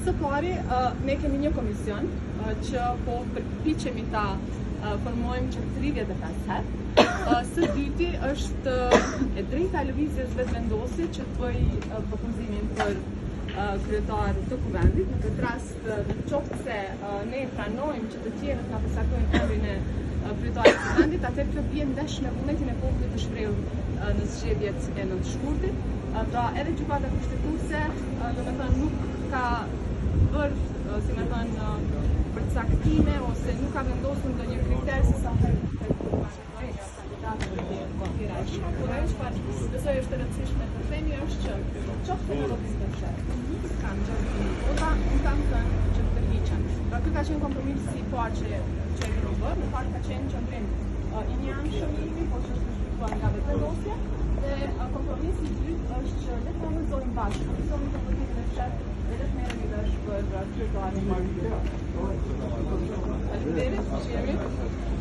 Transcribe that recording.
Së pari, ne kemi një komision që po përpiqemi ta formojmë që 35 herë. Së dyti është e drejta e lëvizjes vetëvendose që të bëj propozimin për kryetar të kuvendit. Në këtë rast, qoftë se ne pranojmë që të tjerët na përcaktojnë emrin e kryetarit të kuvendit, atëherë kjo bie ndesh me vullnetin e popullit të shprehur në zgjedhjet e 9 shkurtit. Pra edhe gjykata kushtetuese, domethënë nuk ka bërë, si më thënë, përcaktime ose nuk ka vendosur ndonjë kriter se sa herë besoj është e rëndësishme të themi është që qoftë në lobistë të fshehtë kanë gjatë vota, nuk kanë thënë që të tërhiqen. Pra ky ka qenë kompromisi i parë që kemi bërë, në fakt ka qenë qëndrim i njanshëm i imi, por që është shpjeguar nga vetëvendosja. Dhe kompromisi i dytë është që le të analizojmë bashkë komisionin të lobistë të fshehtë dhe le të merremi vesh për kryetarin e